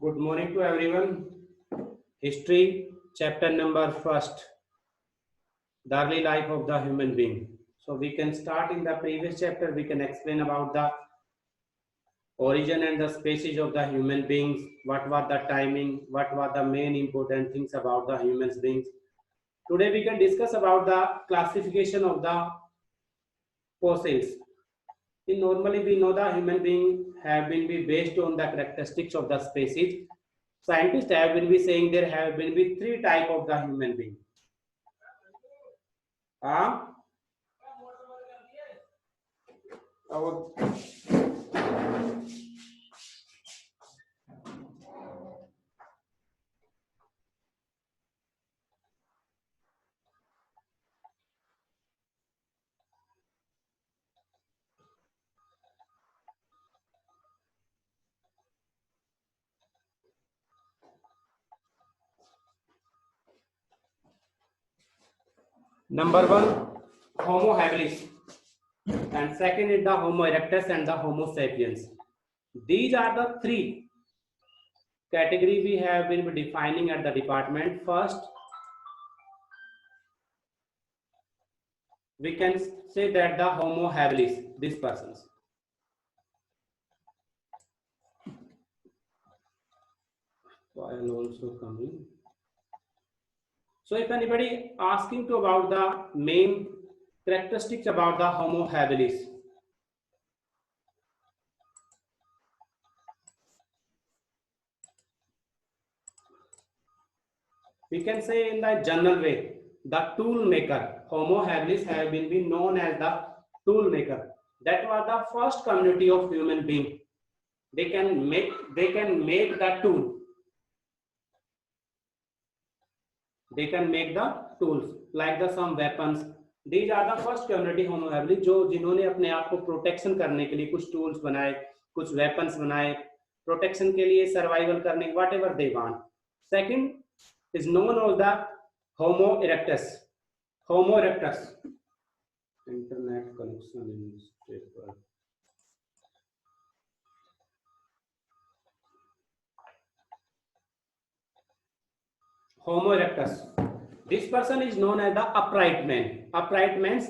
Good morning to everyone. History, chapter number first, the early life of the human being. So we can start in the previous chapter. We can explain about the origin and the species of the human beings. What was the timing? What were the main important things about the human beings? Today we can discuss about the classification of the fossils. Normally we know the human being have been be based on the characteristics of the species. Scientists have been be saying there have been be three type of the human being. Our number one, Homo habilis, and second is the Homo erectus and the Homo sapiens. These are the three category we have been defining at the department. First, we can say that the Homo habilis, these persons. While also coming. So if anybody asking to about the main characteristics about the Homo habilis, we can say in the general way, the tool maker, Homo habilis have been known as the tool maker. That was the first community of human being. They can make the tool. They can make the tools like the some weapons. These are the first community Homo habilis जो जिन्होंने अपने आप को protection करने के लिए कुछ tools बनाए, कुछ वेपन्स बनाए, प्रोटेक्शन के लिए, सर्वाइवल करने, whatever they want. Second is known as the Homo erectus. Homo erectus. Internet connection is stable. Homo erectus. This person is known as the upright man. Upright means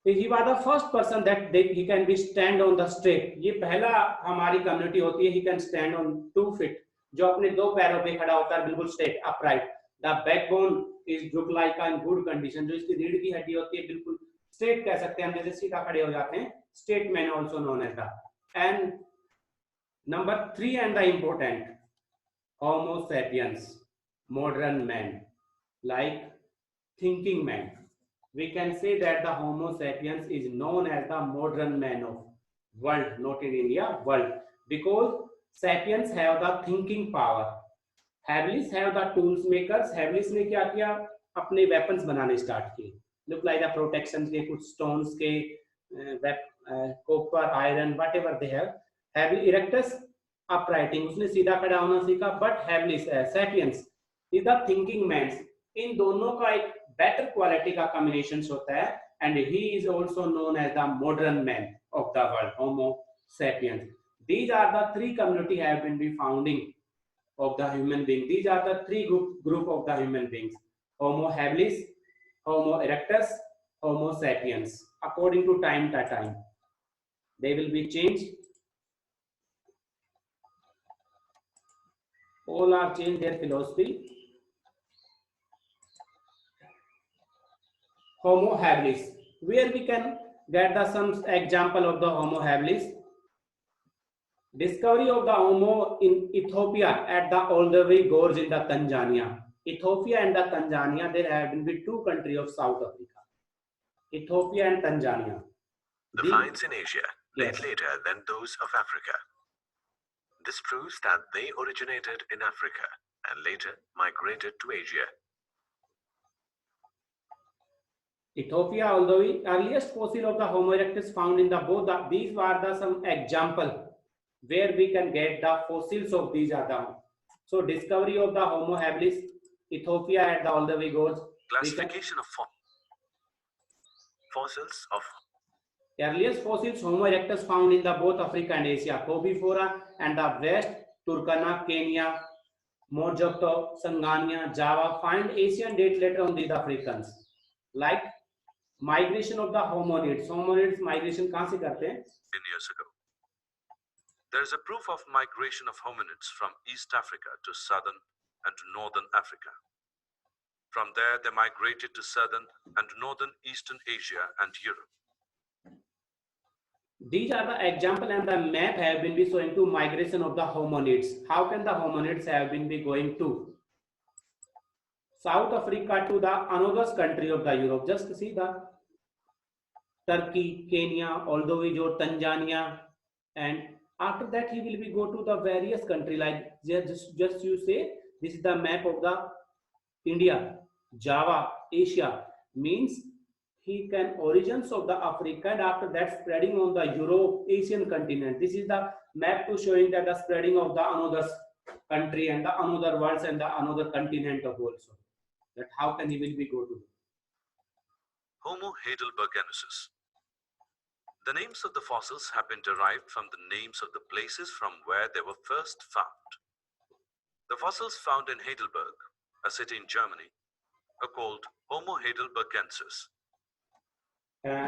he was the first person that he can be stand on the straight. ये पहला हमारी community होती है. He can stand on 2 feet. जो अपने दो पैरों पे खड़ा होता है बिल्कुल straight upright. The backbone is look like in good condition. जो इसकी रीढ़ की हड्डी होती है बिल्कुल स्ट्रेट कह सकते हैं हम, जैसे सीधा खड़े हो जाते हैं. Straight man also known as that. And number 3 and the important, Homo sapiens, modern man, like thinking man. We can say that the Homo sapiens is known as the modern man of world, not in India, world, because sapiens have the thinking power. Habilis have the tools makers. Habilis ने क्या किया, अपने weapons बनाने start किए. Look like the protection के कुछ stones के, copper, iron, whatever they have. Habilis erectus uprighting, उसने सीधा खड़ा होना सीखा. But Habilis sapiens is the thinking man. इन दोनों का एक better quality का combination होता है, and he is also known as the modern man of the world, Homo sapiens. These are the three community have been the founding of the human being. These are the three group of the human beings: Homo habilis, Homo erectus, Homo sapiens. According to time to time, they will be changed. All are changed their philosophy. Homo habilis, where we can get the some example of the Homo habilis. Discovery of the Homo in Ethiopia at the Olduvai Gorge in the Tanzania. Ethiopia and the Tanzania, there have been the two countries of South Africa. Ethiopia and Tanzania. The finds in Asia late later than those of Africa. This proves that they originated in Africa and later migrated to Asia. Ethiopia, although the earliest fossil of the Homo erectus found in the both these were the some example where we can get the fossils of these are the. So discovery of the Homo habilis, Ethiopia at the Olduvai Gorge. Classification of fossils of earliest fossils Homo erectus found in the both Africa and Asia, Copifora and the West Turkana, Kenya, Mojoto, Sangania, Java find Asian date later on these Africans. Like migration of the hominids. Hominids migration कहाँ से करते हैं? Years ago. There is a proof of migration of hominids from East Africa to southern and northern Africa. From there, they migrated to southern and northern Eastern Asia and Europe. These are the example and the map have been showing to migration of the hominids. How can the hominids have been going to South Africa to the another country of the Europe? Just see the Turkey, Kenya, although we go Tanzania, and after that he will be go to the various country like just you say this is the map of the India, Java, Asia means he can origins of the Africa and after that spreading on the Europe, Asian continent. This is the map to showing that the spreading of the another country and the another worlds and the another continent of also. That how can he will be go to? Homo heidelbergensis. The names of the fossils have been derived from the names of the places from where they were first found. The fossils found in Heidelberg, a city in Germany, are called Homo heidelbergensis.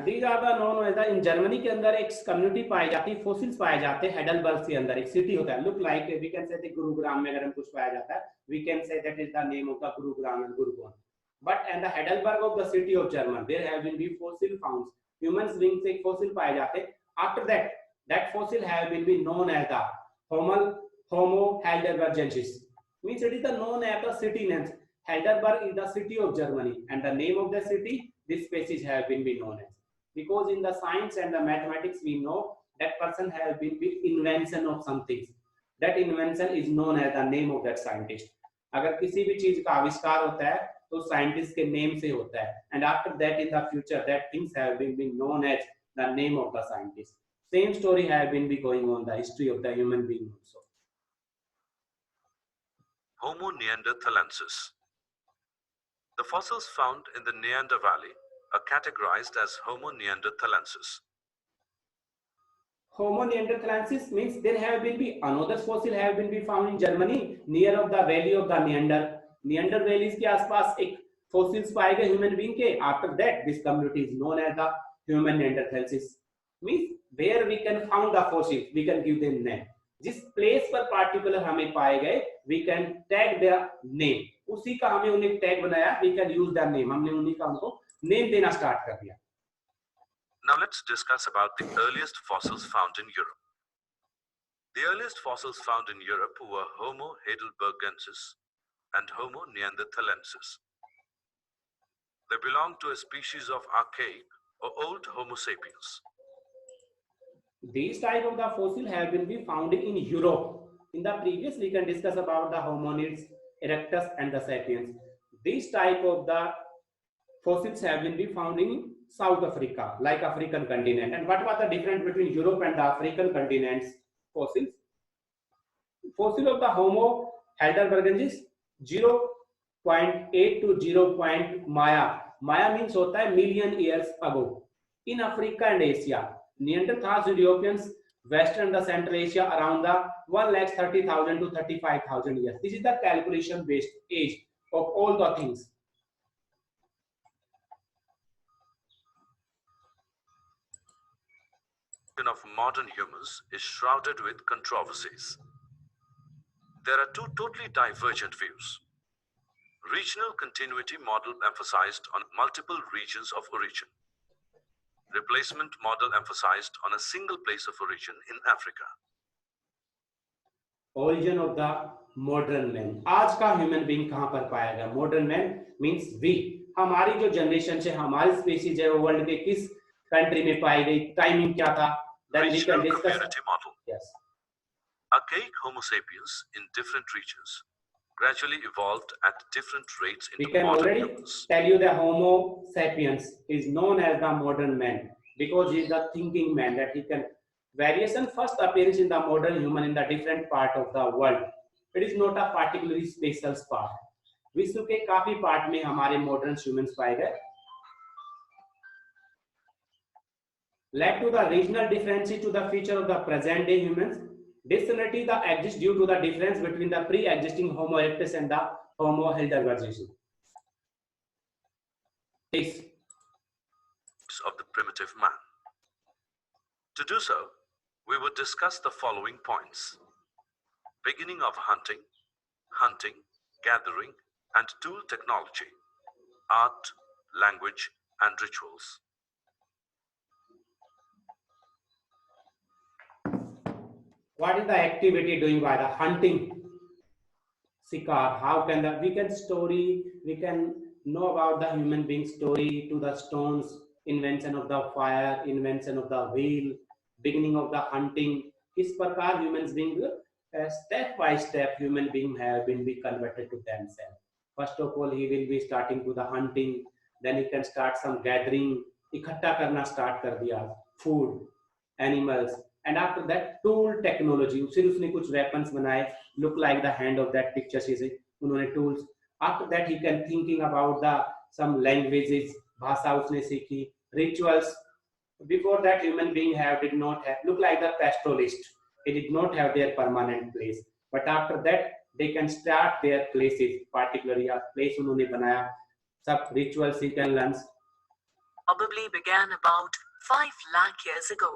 These are the known as the in Germany के अंदर एक community पाई जाती है, fossils पाए जाते हैं Heidelberg के अंदर एक city होता है. Look like we can say the Gurugram में अगर हम कुछ पाया जाता है, we can say that is the name of the Gurugram and Gurgaon. But in the Heidelberg of the city of German, there have been fossil found. Humans being से fossil पाए जाते हैं. After that, that fossil have been known as the Homo heidelbergensis. Means it is the known as the city names. Heidelberg is the city of Germany, and the name of the city this species have been known as. Because in the science and the mathematics we know that person has been invention of some things. That invention is known as the name of that scientist. अगर किसी भी चीज का आविष्कार होता है तो scientist के नेम से होता है. And after that in the future that things have been known as the name of the scientist. Same story have been going on the history of the human being also. Homo neanderthalensis. The fossils found in the Neander Valley are categorized as Homo neanderthalensis. Homo neanderthalensis means there have been another fossil have been found in Germany near of the valley of the Neander. Neander valleys के आसपास एक fossils पाए गए human being के. After that, this community is known as the human neanderthalensis. Means where we can found the fossils, we can give them name. जिस place पर particular हमें पाए गए, we can tag their name. उसी का हमें उन्हें tag बनाया, we can use their name. हमने उन्हीं का उनको name देना start कर दिया. Now let's discuss about the earliest fossils found in Europe. The earliest fossils found in Europe were Homo heidelbergensis and Homo neanderthalensis. They belong to a species of archaic or old Homo sapiens. These type of the fossil have been found in Europe. In the previous we can discuss about the hominids, erectus and the sapiens. These type of the fossils have been found in South Africa, like African continent. And what was the difference between Europe and the African continents fossils? Fossil of the Homo heidelbergensis 0.8 to 0. Maya. Maya means होता है million years ago. In Africa and Asia, Neanderthals, Europeans, Western and the Central Asia around the 1,30,000 to 35,000 years. This is the calculation based age of all the things. Of modern humans is shrouded with controversies. There are two totally divergent views. Regional continuity model emphasized on multiple regions of origin. Replacement model emphasized on a single place of origin in Africa. Origin of the modern man. आज का human being कहाँ पर पाया गया? Modern man means we. हमारी जो generation से हमारी species है वो world के किस country में पाई गई? Timing क्या था? Then we can discuss. Community model. Yes. Archaic Homo sapiens in different regions gradually evolved at different rates into we can modern already humans. tell you the Homo sapiens is known as the modern man because he is the thinking man, that he can variation first appearance in the modern human in the different part of the world. It is not a particularly special part. विश्व के काफी part में हमारे modern humans पाए गए. Led to the regional difference to the feature of the present day humans. Dissimilarity that exists due to the difference between the pre-existing Homo erectus and the Homo heidelbergensis. Please. Of the primitive man. To do so, we would discuss the following points: beginning of hunting, gathering, and tool technology, art, language, and rituals. What is the activity doing by the hunting? Sikar, how can we can know about the human being story to the stones, invention of the fire, invention of the wheel, beginning of the hunting. इस प्रकार humans being step by step human being have been be converted to themselves. First of all, he will be starting to the hunting, then he can start some gathering, इकट्ठा करना start कर दिया, food, animals, and after that tool technology. फिर उसने कुछ weapons बनाए, look like the hand of that picture she said, उन्होंने tools. After that he can thinking about the some languages, भाषा उसने सीखी, rituals. Before that human being did not have look like the pastoralist. They did not have their permanent place, but after that they can start their places, particularly a place उन्होंने बनाया, सब rituals he can learn. Probably began about 5 lakh years ago.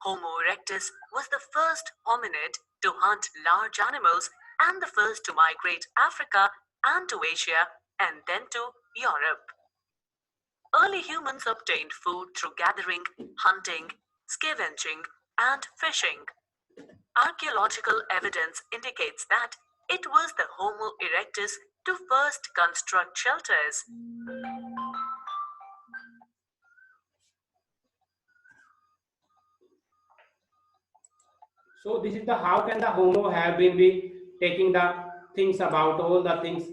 Homo erectus was the first hominid to hunt large animals and the first to migrate Africa and to Asia and then to Europe. Early humans obtained food through gathering, hunting, scavenging, and fishing. Archaeological evidence indicates that it was the Homo erectus to first construct shelters. So this is the how can the Homo have been taking the things about all the things